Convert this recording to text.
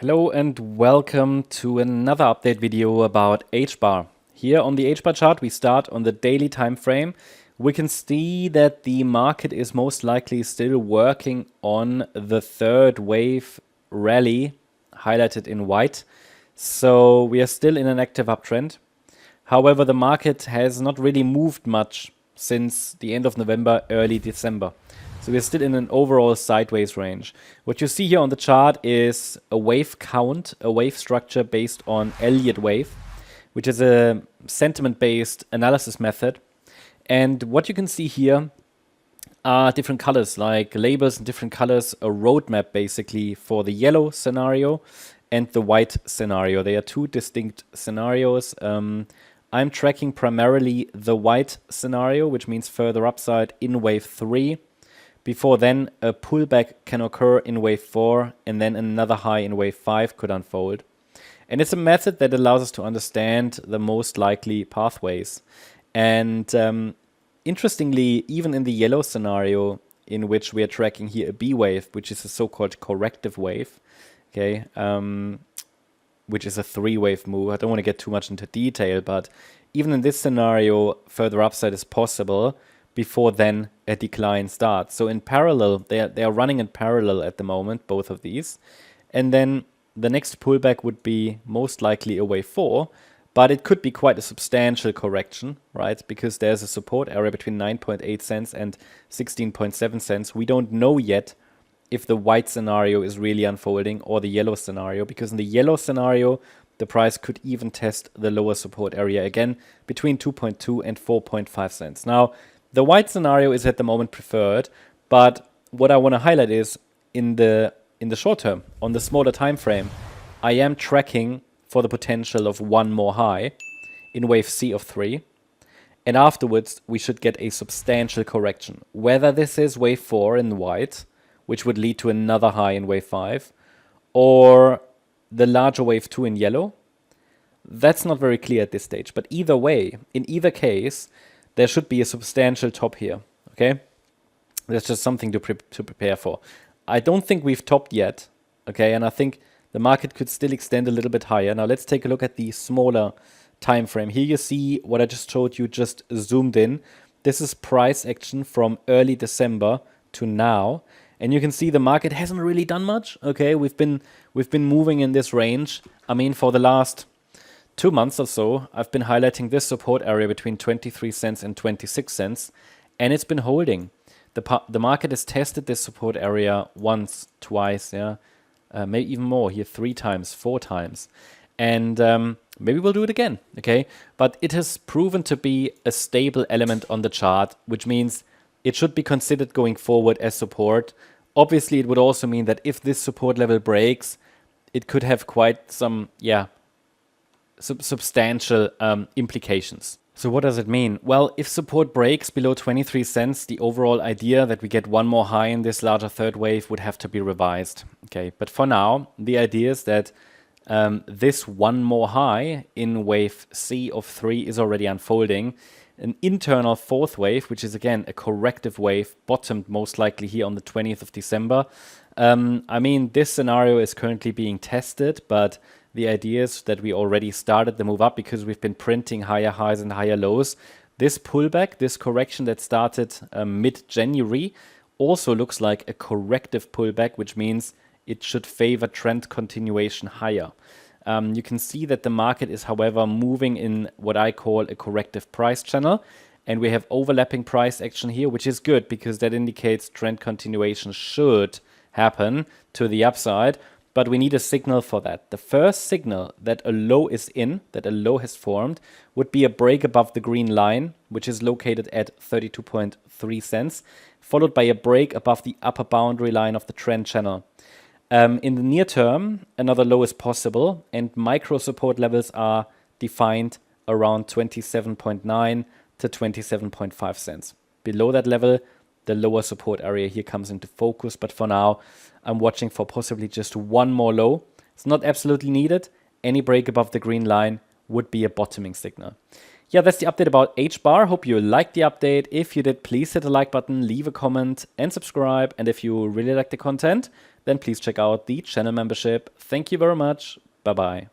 Hello and welcome to another update video about HBAR. Here on the HBAR chart, we start on the daily time frame. We can see that the market is most likely still working on the third wave rally, highlighted in white. So we are still in an active uptrend. However, the market has not really moved much since the end of November, early December. So we're still in an overall sideways range. What you see here on the chart is a wave count, a wave structure based on Elliott wave, which is a sentiment-based analysis method. And what you can see here are different colors, like labels in different colors, a roadmap basically for the yellow scenario and the white scenario. They are two distinct scenarios. I'm tracking primarily the white scenario, which means further upside in wave 3. Before then, a pullback can occur in wave 4, and then another high in wave 5 could unfold. And it's a method that allows us to understand the most likely pathways. And interestingly, even in the yellow scenario, in which we are tracking here a B wave, which is a so-called corrective wave, okay, which is a 3-wave move. I don't want to get too much into detail, but even in this scenario, further upside is possible before then a decline starts. So in parallel, they are running in parallel at the moment, both of these. And then the next pullback would be most likely a wave 4, but it could be quite a substantial correction, right? Because there's a support area between 9.8 cents and 16.7 cents. We don't know yet if the white scenario is really unfolding or the yellow scenario, because in the yellow scenario, the price could even test the lower support area again between 2.2 and 4.5 cents. Now, the white scenario is at the moment preferred, but what I want to highlight is in the short term, on the smaller time frame, I am tracking for the potential of one more high in wave C of 3. And afterwards, we should get a substantial correction. Whether this is wave 4 in white, which would lead to another high in wave 5, or the larger wave 2 in yellow, that's not very clear at this stage. But either way, in either case, there should be a substantial top here, okay? That's just something to prepare for. I don't think we've topped yet, okay? And I think the market could still extend a little bit higher. Now let's take a look at the smaller time frame. Here you see what I just showed you, just zoomed in. This is price action from early December to now. And you can see the market hasn't really done much, okay? We've been moving in this range. I mean, for the last 2 months or so, I've been highlighting this support area between 23 cents and 26 cents, and it's been holding. The market has tested this support area once, twice, yeah, maybe even more here, 3 times, 4 times, and maybe we'll do it again, okay? But it has proven to be a stable element on the chart, which means it should be considered going forward as support. Obviously, it would also mean that if this support level breaks, it could have quite some, substantial implications. So what does it mean? Well, if support breaks below 23 cents, the overall idea that we get one more high in this larger third wave would have to be revised. Okay, but for now, the idea is that this one more high in wave C of 3 is already unfolding. An internal fourth wave, which is again a corrective wave, bottomed most likely here on the 20th of December. I mean, this scenario is currently being tested, but the idea is that we already started the move up because we've been printing higher highs and higher lows. This pullback, this correction that started mid-January also looks like a corrective pullback, which means it should favor trend continuation higher. You can see that the market is, however, moving in what I call a corrective price channel. And we have overlapping price action here, which is good because that indicates trend continuation should happen to the upside. But we need a signal for that. The first signal that a low is in, that a low has formed, would be a break above the green line, which is located at 32.3 cents, followed by a break above the upper boundary line of the trend channel. In the near term, another low is possible, and micro support levels are defined around 27.9 to 27.5 cents. Below that level, the lower support area here comes into focus, but for now, I'm watching for possibly just one more low. It's not absolutely needed. Any break above the green line would be a bottoming signal. Yeah, that's the update about HBAR. Hope you liked the update. If you did, please hit the like button, leave a comment, and subscribe. And if you really like the content, then please check out the channel membership. Thank you very much. Bye-bye.